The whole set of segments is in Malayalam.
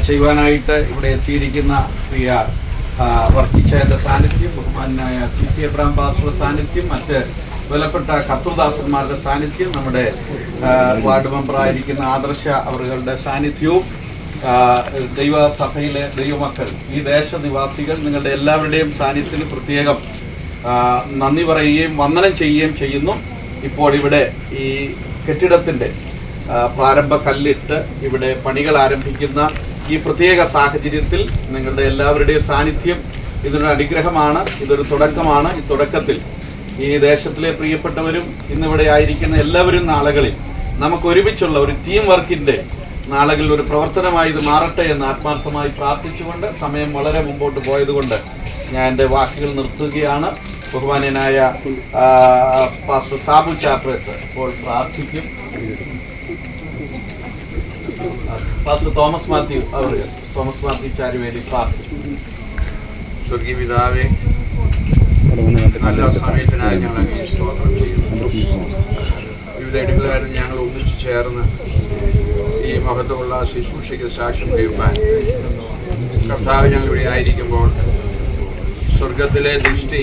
ചെയ്യുവാനായിട്ട് ഇവിടെ എത്തിയിരിക്കുന്ന പ്രിയ വർക്കിച്ചയുടെ സാന്നിധ്യം, ബഹുമാനായ CC എബ്രഹാം പാസ്റ്ററുടെ സാന്നിധ്യം, മറ്റ് വിലപ്പെട്ട കർത്തൃദാസന്മാരുടെ സാന്നിധ്യം, നമ്മുടെ വാർഡ് മെമ്പറായിരിക്കുന്ന ആദർശ അവരുടെ സാന്നിധ്യവും, ദൈവസഭയിലെ ദൈവമക്കൾ, ഈ ദേശനിവാസികൾ, നിങ്ങളുടെ എല്ലാവരുടെയും സാന്നിധ്യത്തിൽ പ്രത്യേകം നന്ദി പറയുകയും വന്ദനം ചെയ്യുകയും ചെയ്യുന്നു. ഇപ്പോൾ ഇവിടെ ഈ കെട്ടിടത്തിൻ്റെ പ്രാരംഭ കല്ലിട്ട് ഇവിടെ പണികൾ ആരംഭിക്കുന്ന ഈ പ്രത്യേക സാഹചര്യത്തിൽ നിങ്ങളുടെ എല്ലാവരുടെയും സാന്നിധ്യം ഇതൊരു അനുഗ്രഹമാണ്, ഇതൊരു തുടക്കമാണ്. ഈ തുടക്കത്തിൽ ഈ ദേശത്തിലെ പ്രിയപ്പെട്ടവരും ഇന്നിവിടെ ആയിരിക്കുന്ന എല്ലാവരും നാളുകളിൽ നമുക്ക് ഒരുമിച്ചുള്ള ഒരു ടീം വർക്കിൻ്റെ നാളുകളിൽ ഒരു പ്രവർത്തനമായി ഇത് മാറട്ടെ എന്ന് ആത്മാർത്ഥമായി പ്രാർത്ഥിച്ചുകൊണ്ട്, സമയം വളരെ മുമ്പോട്ട് പോയതുകൊണ്ട് ഞാൻ എൻ്റെ വാക്കുകൾ നിർത്തുകയാണ്. ബഹുമാന്യനായ പാസ്റ്റർ സാബു ചാപ്രേറ്റ് ഇപ്പോൾ പ്രാർത്ഥിക്കും. പാസ്റ്റർ തോമസ് മാത്യു ചാരുവേലി പ്രാർത്ഥിക്കും. സ്വർഗീയ പിതാവേ, നല്ല സമയത്തിനായി ഞങ്ങൾ സ്തോത്രം ചെയ്യുന്നു. വിവിധ ഇടങ്ങളിലായിരുന്നു ഞങ്ങൾ ഒന്നിച്ചു ചേർന്ന് ഈ മഹത്വമുള്ള ശുശ്രൂഷയ്ക്ക് സാക്ഷ്യം വഹിക്കാൻ കർത്താവ് ഞങ്ങൾ ഇവിടെ ആയിരിക്കുമ്പോൾ സ്വർഗത്തിലെ ദൃഷ്ടി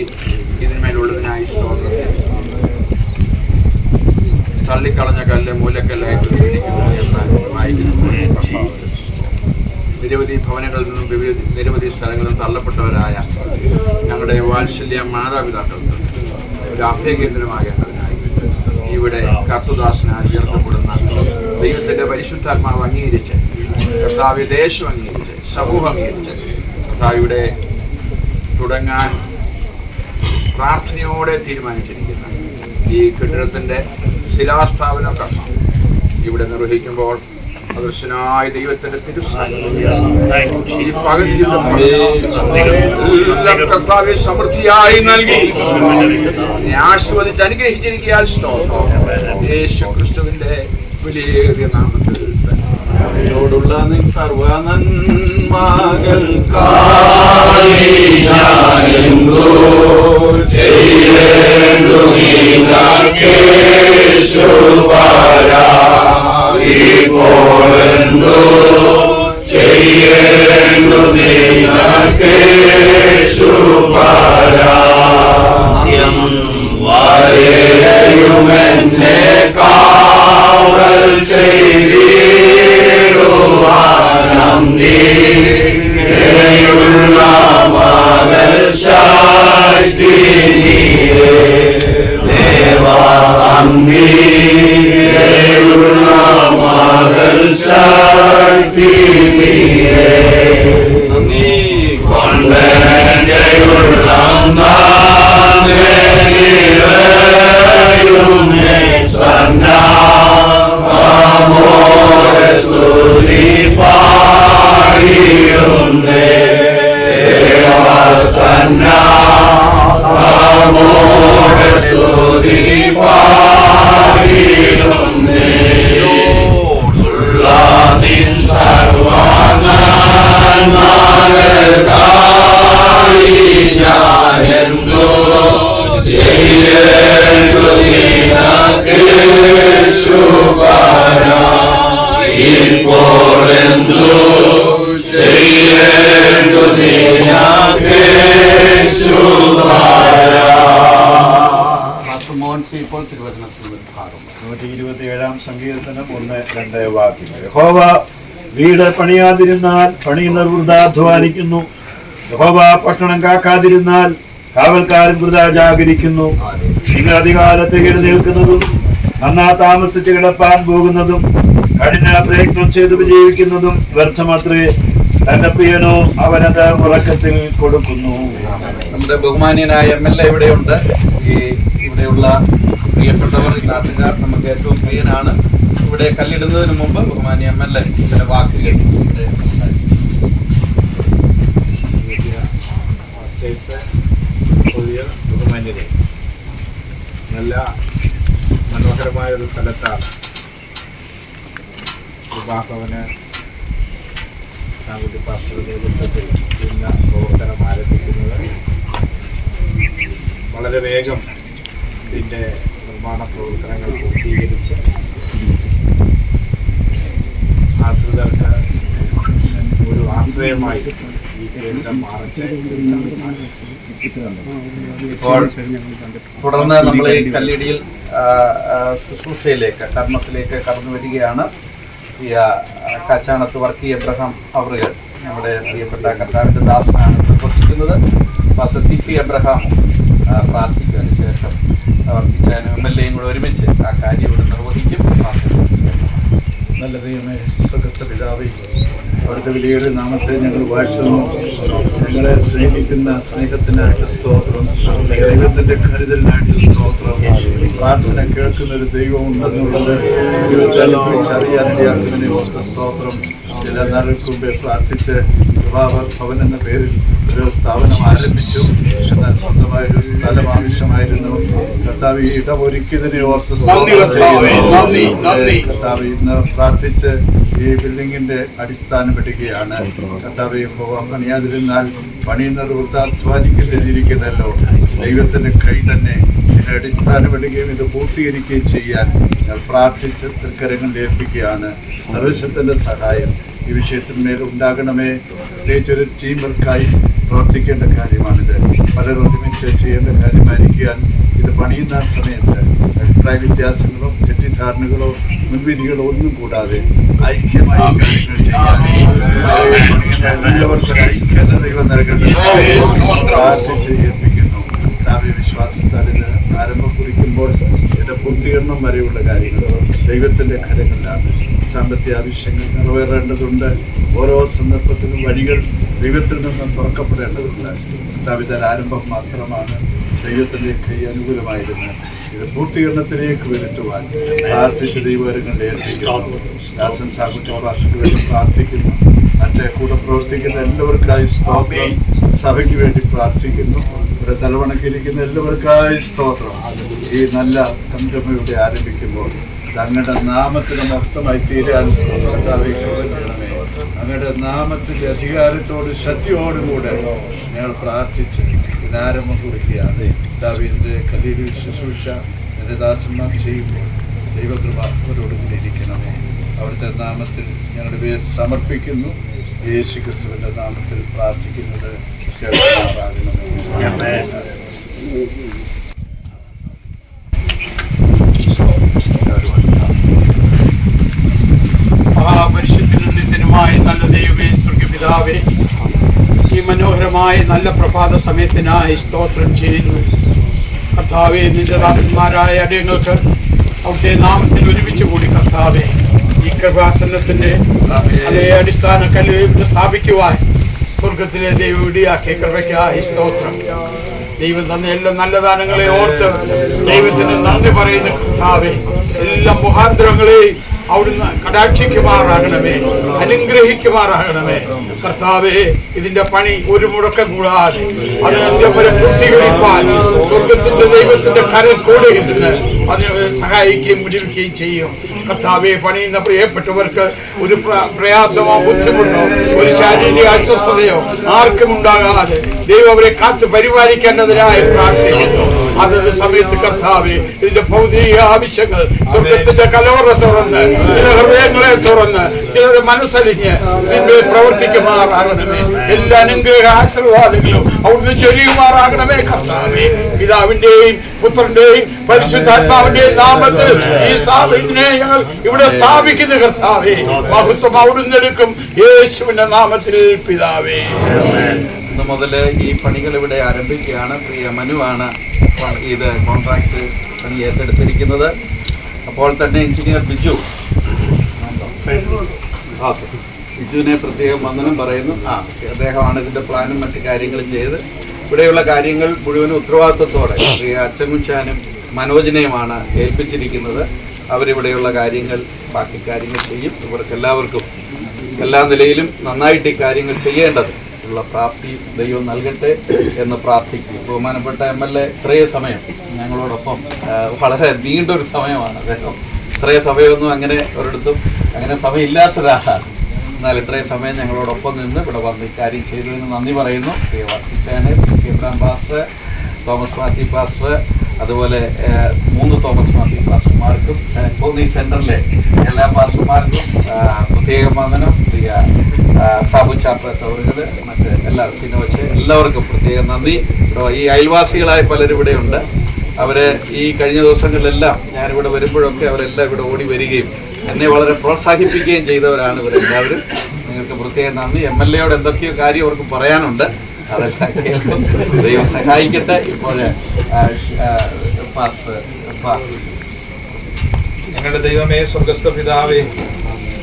ഇതിന്മേലുള്ളതിനായി സ്തോത്രം. തള്ളിക്കളഞ്ഞ കല്ല് മൂലക്കല്ലായി തീർന്നിരിക്കുന്നു എന്ന് വായിക്കുന്നു. നിരവധി ഭവനങ്ങളിൽ നിന്നും നിരവധി സ്ഥലങ്ങളിൽ നിന്നും തള്ളപ്പെട്ടവരായ ഞങ്ങളുടെ വാത്സല്യ മാതാപിതാക്കൾക്ക് ഒരു അഭയകേന്ദ്രമാകേണ്ടതിനായി ഇവിടെ കർത്തൃദാസനായി ഉയർത്തപ്പെടുന്ന ദൈവത്തിൻ്റെ പരിശുദ്ധാത്മാവ് അംഗീകരിച്ച്, കർത്താവ് ദേശം അംഗീകരിച്ച്, സമൂഹം അംഗീകരിച്ച് കർത്താവിടെ തുടങ്ങാൻ പ്രാർത്ഥനയോടെ തീരുമാനിച്ചിരിക്കുന്ന ഈ കെട്ടിടത്തിൻ്റെ ശിലാസ്ഥാപന കർമ്മം ഇവിടെ നിർവഹിക്കുമ്പോൾ അദൃശ്യനായ ദൈവത്തിന്റെ കർത്താവെ സമൃദ്ധിയായി നൽകി ആശീർവദിച്ച് അനുഗ്രഹിച്ചിരിക്കാൻ യേശു ക്രിസ്തുവിന്റെ വലിയ നാമത്തിൽ ോടുള്ള സങ്കീർത്തനം 1-2 വാക്യങ്ങൾ. യഹോവ വീട് പണിയാതിരുന്നാൽ പണിയുന്നവർ വൃഥാ അധ്വാനിക്കുന്നു. യഹോവ പട്ടണം കാക്കാതിരുന്നാൽ കാവൽക്കാരൻ വൃഥാ ജാഗരിക്കുന്നു. നിങ്ങൾ അധികാരത്തെ എഴുന്നേൽക്കുന്നതും നന്നാ താമസിച്ച് കിടപ്പാൻ പോകുന്നതും കഠിന പ്രയത്നം ചെയ്ത് വിജയിക്കുന്നതും വ്യർത്ഥമത്രേ. തന്റെ പ്രിയനോ അവനത് ഉറക്കത്തിൽ കൊടുക്കുന്നു. നമ്മുടെ ബഹുമാന്യനായ MLA ഇവിടെയുണ്ട്. ഇവിടെയുള്ള പ്രിയപ്പെട്ടവർ, നാട്ടുകാർ നമുക്ക് ഏറ്റവും പ്രിയനാണ്. ഇവിടെ കല്ലിടുന്നതിന് മുമ്പ് ബഹുമാന്യ MLA ചില വാക്കുകൾ ബഹുമാന്യരെ, നല്ല മനോഹരമായ ഒരു സ്ഥലത്താണ് വിവാഹഭവന് സാമൂഹ്യ പാസ്റ്ററുടെ നേതൃത്വത്തിൽ ഇന്ന് പ്രവർത്തനം ആരംഭിക്കുന്നത്. വളരെ വേഗം ഇതിൻ്റെ നിർമ്മാണ പ്രവർത്തനങ്ങൾ പൂർത്തീകരിച്ച് ആശ്രിതർക്ക് ആശ്രയമായി ഈ കേന്ദ്രം മാറട്ടെ. ഇപ്പോൾ തുടർന്ന് നമ്മൾ ഈ കല്ലിടിയിൽ ശുശ്രൂഷയിലേക്ക് കർമ്മത്തിലേക്ക് കടന്നു വരികയാണ്. ഈ കാച്ചാണത്ത് വർക്കി എബ്രഹാം അവറുകൾ നമ്മുടെ പ്രിയപ്പെട്ട കർത്താവിൻ്റെ ദാസനാണ് നിർവഹിക്കുന്നത്. പാസ്റ്റർ CC എബ്രഹാം പ്രാർത്ഥിക്കുന്നതിന് ശേഷം വർക്കിച്ചാനും MLA കൂടെ ഒരുമിച്ച് ആ കാര്യം ഇവിടെ നിർവഹിക്കും. പാസ്റ്റർ CC നല്ല ദൈവമേ, സ്വർഗ്ഗസ്ഥ പിതാവേ, അവിടുത്തെ വലിയൊരു നാമത്തെ ഞങ്ങൾ വാഴ്ത്തുന്നു. ഞങ്ങളെ സ്നേഹിക്കുന്ന സ്നേഹത്തിനായിട്ട് സ്തോത്രം, ദൈവത്തിന്റെ കരുതലിനായിട്ട് സ്തോത്രം. പ്രാർത്ഥന കേൾക്കുന്ന ഒരു ദൈവം ഉണ്ടെന്നുള്ളത് അറിയാനിടയാക്കുന്നതിനെ ഓർത്ത സ്തോത്രം. ചില നാളുകൾക്ക് മുമ്പേ പ്രാർത്ഥിച്ച് ഭവൻ എന്ന പേരിൽ ഒരു സ്ഥാപനം ആരംഭിച്ചു. എന്നാൽ സ്വന്തമായൊരു സ്ഥലം ആവശ്യമായിരുന്നു. കർത്താവ് ഇടം ഒരുക്കിയതിനെ ഓർത്ത് കർത്താവ് ഇന്ന് പ്രാർത്ഥിച്ച് ഈ ബിൽഡിങ്ങിന്റെ അടിസ്ഥാനമിടുകയാണ്. കർത്താവ് പണിയാതിരുന്നാൽ പണിയുന്നവർ വൃത്താധ്വാനിക്കുന്നല്ലോ. ദൈവത്തിന്റെ കൈ തന്നെ ഇതിനെ അടിസ്ഥാനമിടുകയും ഇത് പൂർത്തീകരിക്കുകയും ചെയ്യാൻ ഞാൻ പ്രാർത്ഥിച്ച് തൃക്കരങ്ങളിൽ ഏൽപ്പിക്കുകയാണ്. സർവശക്തന്റെ സഹായം ഈ വിഷയത്തിന്മേൽ ഉണ്ടാകണമേ. പ്രത്യേകിച്ചൊരു ടീം വർക്കായി പ്രവർത്തിക്കേണ്ട കാര്യമാണിത്. പലരും ഒരുമിച്ച് ചെയ്യേണ്ട കാര്യമായിരിക്കാൻ ഇത് പണിയുന്ന സമയത്ത് അഭിപ്രായ വ്യത്യാസങ്ങളോ തെറ്റിദ്ധാരണകളോ മുൻവിധികളോ ഒന്നും കൂടാതെ ഐക്യമായി കാര്യങ്ങൾ ചെയ്യാൻ എല്ലാവർക്കും ഐക്യത ദൈവം നൽകേണ്ടത് പ്രാർത്ഥിച്ച് ഏൽപ്പിക്കുന്നു. കർത്താവ്യ വിശ്വാസത്താൽ ഇത് ആരംഭം കുറിക്കുമ്പോൾ ഇതിന്റെ പൂർത്തീകരണം വരെയുള്ള കാര്യങ്ങൾ ദൈവത്തിന്റെ കരങ്ങളിലാണ്. സാമ്പത്തിക ആവശ്യങ്ങൾ നിറവേറേണ്ടതുണ്ട്. ഓരോ സന്ദർഭത്തിലും വഴികൾ ദൈവത്തിൽ നിന്ന് തുറക്കപ്പെടേണ്ടതുണ്ട്. കർത്താവിന്റെ ആരംഭം മാത്രമാണ്. ദൈവത്തിന്റെ കൈ അനുകൂലമായിരുന്നു. ഇത് പൂർത്തീകരണത്തിലേക്ക് വരുത്തുവാൻ പ്രാർത്ഥിച്ച് ദൈവകരങ്ങളിൽ ഏൽപ്പിക്കുന്നു. ദാസൻ സാകുട്ടി ഭാഷയ്ക്ക് വേണ്ടി പ്രാർത്ഥിക്കുന്നു. മറ്റേ കൂടെ പ്രവർത്തിക്കുന്ന എല്ലാവർക്കായി സ്തോത്രം. സഭയ്ക്ക് വേണ്ടി പ്രാർത്ഥിക്കുന്നു. ഇവിടെ തലവണക്കിരിക്കുന്ന എല്ലാവർക്കായി സ്തോത്രം. ഈ നല്ല സംരംഭം ഇവിടെ ആരംഭിക്കുമ്പോൾ അങ്ങയുടെ നാമത്തിന് മൊത്തമായി തീരാൻ കർത്താവേണമേ. അങ്ങയുടെ നാമത്തിന്റെ അധികാരത്തോട് ശക്തിയോടുകൂടെ ഞങ്ങൾ പ്രാർത്ഥിച്ച് ഇതിനാരംഭം കുറിക്കുകയാണ്. ദാവീദിന്റെ കല്ലിടി ശുശ്രൂഷ എൻ്റെ ദാസന്മാർ ചെയ്യുമ്പോൾ ദൈവകൃപ അവരോടുകൂടി ഇരിക്കണമേ. അവിടുത്തെ നാമത്തിൽ ഞങ്ങളുടെ പേര് സമർപ്പിക്കുന്നു. യേശു ക്രിസ്തുവിന്റെ നാമത്തിൽ പ്രാർത്ഥിക്കുന്നത് കേൾക്കുമാറാകണമേ. മഹാപരിശുദ്ധനുമായ നല്ല ദൈവമേ, സ്വർഗ്ഗപിതാവേ, ഈ മനോഹരമായ നല്ല പ്രഭാത സമയത്തിനായി സ്തോത്രം ചെയ്യുന്നു. കർത്താവേ, നിന്റെ ദാസന്മാരായ അടിയങ്ങൾക്ക് അവിടുത്തെ നാമത്തിൽ ഒരുമിച്ച് കൂടി കർത്താവേ ഈ കൃപാസനത്തിന്റെ അതേ അടിസ്ഥാന കല്ല് സ്ഥാപിക്കുവാൻ സ്വർഗത്തിലെ ദൈവം ഇടിയാക്കിയ കൃപയ്ക്കായി സ്തോത്രം. ദൈവം തന്ന എല്ലാ നല്ല ദാനങ്ങളെ ഓർത്ത് ദൈവത്തിന് നന്ദി പറയുന്ന കർത്താവേ, എല്ലാ മുഖാന്തരങ്ങളെയും അവിടുന്ന് കടാക്ഷിക്കുമാറാകണമേ, അനുഗ്രഹിക്കുമാറാകണമേ. കർത്താവേ, ഇതിന്റെ പണി ഒരു മുടക്കം കൂടാതെ അതിനെ പൂർത്തീകരിക്കാൻ സ്വർഗത്തിന്റെ ദൈവത്തിന്റെ കരം കൂടെ ഇരുന്ന് അതിനെ സഹായിക്കുകയും മുടിവെക്കുകയും ചെയ്യും. കർത്താവെ, പണിയുന്ന പ്രിയപ്പെട്ടവർക്ക് ഒരു പ്രയാസമോ ബുദ്ധിമുട്ടോ ഒരു ശാരീരിക അസ്വസ്ഥതയോ ആർക്കും ഉണ്ടാകാതെ ദൈവം അവരെ കാത്ത് പരിപാലിക്കേണ്ടതിനായി പ്രാർത്ഥിക്കുന്നു. അതത് സമയത്ത് കർത്താവെ, ഇതിന്റെ ഭൗതിക ആവശ്യങ്ങൾ സ്വർഗത്തിന്റെ കലോറ തുറന്ന് ചില ഹൃദയങ്ങളെ തുറന്ന് ചിലരുടെ മനസ്സലിഞ്ഞ് ഇതിന്റെ പ്രവർത്തിക്കുമാറാകണമേ. എല്ലാ അനുഗ്രഹ ആശീർവാദങ്ങളും അവിടുന്ന് ചൊരിയുമാറാകണമേ. കർത്താവെ, പിതാവിന്റെയും പുത്രന്റെയും പരിശുദ്ധാത്മാവിന്റെയും നാമത്തിൽ ഈ സ്ഥാപനത്തിനെ ഞങ്ങൾ ഇവിടെ സ്ഥാപിക്കുന്ന കർത്താവെ, മഹത്വം അവിടുന്ന് എടുക്കും. യേശുവിന്റെ നാമത്തിൽ പിതാവേ. ഇന്ന് മുതൽ ഈ പണികൾ ഇവിടെ ആരംഭിക്കുകയാണ്. പ്രിയ മനുവാണ് ഇത് കോൺട്രാക്ട് പണി ഏറ്റെടുത്തിരിക്കുന്നത്. അപ്പോൾ തന്നെ എഞ്ചിനീയർ ബിജുവിനെ പ്രത്യേകം വന്ദനം പറയുന്നു. അദ്ദേഹമാണ് ഇതിൻ്റെ പ്ലാനും മറ്റു കാര്യങ്ങളും ചെയ്ത് ഇവിടെയുള്ള കാര്യങ്ങൾ മുഴുവനും ഉത്തരവാദിത്വത്തോടെ പ്രിയ അച്ചൻകുച്ചാനും മനോജിനെയുമാണ് ഏൽപ്പിച്ചിരിക്കുന്നത്. അവരിവിടെയുള്ള കാര്യങ്ങൾ ബാക്കി കാര്യങ്ങൾ ചെയ്യും. ഇവർക്കെല്ലാവർക്കും എല്ലാ നിലയിലും നന്നായിട്ട് ഈ കാര്യങ്ങൾ ചെയ്യേണ്ടത് ഉള്ള പ്രാപ്തി ദൈവം നൽകട്ടെ എന്ന് പ്രാർത്ഥിക്കും. ബഹുമാനപ്പെട്ട MLA ഇത്രയും സമയം ഞങ്ങളോടൊപ്പം, വളരെ നീണ്ടൊരു സമയമാണ് അദ്ദേഹം. ഇത്രയും സമയമൊന്നും അങ്ങനെ ഒരിടത്തും അങ്ങനെ സമയമില്ലാത്തൊരാളാണ്. എന്നാൽ ഇത്രയും സമയം ഞങ്ങളോടൊപ്പം നിന്ന് ഇവിടെ വന്ന് ഇക്കാര്യം ചെയ്തതിന് നന്ദി പറയുന്നു. പ്രിയ വർക്കിച്ചാന്, CC Abraham pastor, Thomas Mathew pastor, അതുപോലെ 3 തോമസ് മാത്യു പാസ്റ്റർമാർക്കും കോന്നി സെന്ററിലെ എല്ലാ പാസ്റ്റർമാർക്കും പ്രത്യേക വന്ദനം. പ്രിയ സാബു ചാപ്രത്തവറുകൾ, മറ്റ് എല്ലാ സിനോച്ച് എല്ലാവർക്കും പ്രത്യേകം നന്ദി. ഈ അയൽവാസികളായ പലരും ഇവിടെ ഉണ്ട്. അവര് ഈ കഴിഞ്ഞ ദിവസങ്ങളിലെല്ലാം ഞാനിവിടെ വരുമ്പോഴൊക്കെ അവരെല്ലാം ഇവിടെ ഓടി വരികയും എന്നെ വളരെ പ്രോത്സാഹിപ്പിക്കുകയും ചെയ്തവരാണ് ഇവരെല്ലാവരും. നിങ്ങൾക്ക് പ്രത്യേകം നന്ദി. MLA യോട് എന്തൊക്കെയോ കാര്യം അവർക്ക് പറയാനുണ്ട്, അതെല്ലാം കേൾക്കും. ദൈവം സഹായിക്കട്ടെ. ഇപ്പോൾ ഞങ്ങളുടെ ദൈവമേ, സ്വർഗസ്ഥ പിതാവേ,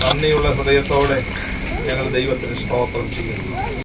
നന്ദിയുള്ള ഹൃദയത്തോടെ ഞങ്ങൾ ദൈവത്തിന് സ്തോത്രം ചെയ്യുന്നു.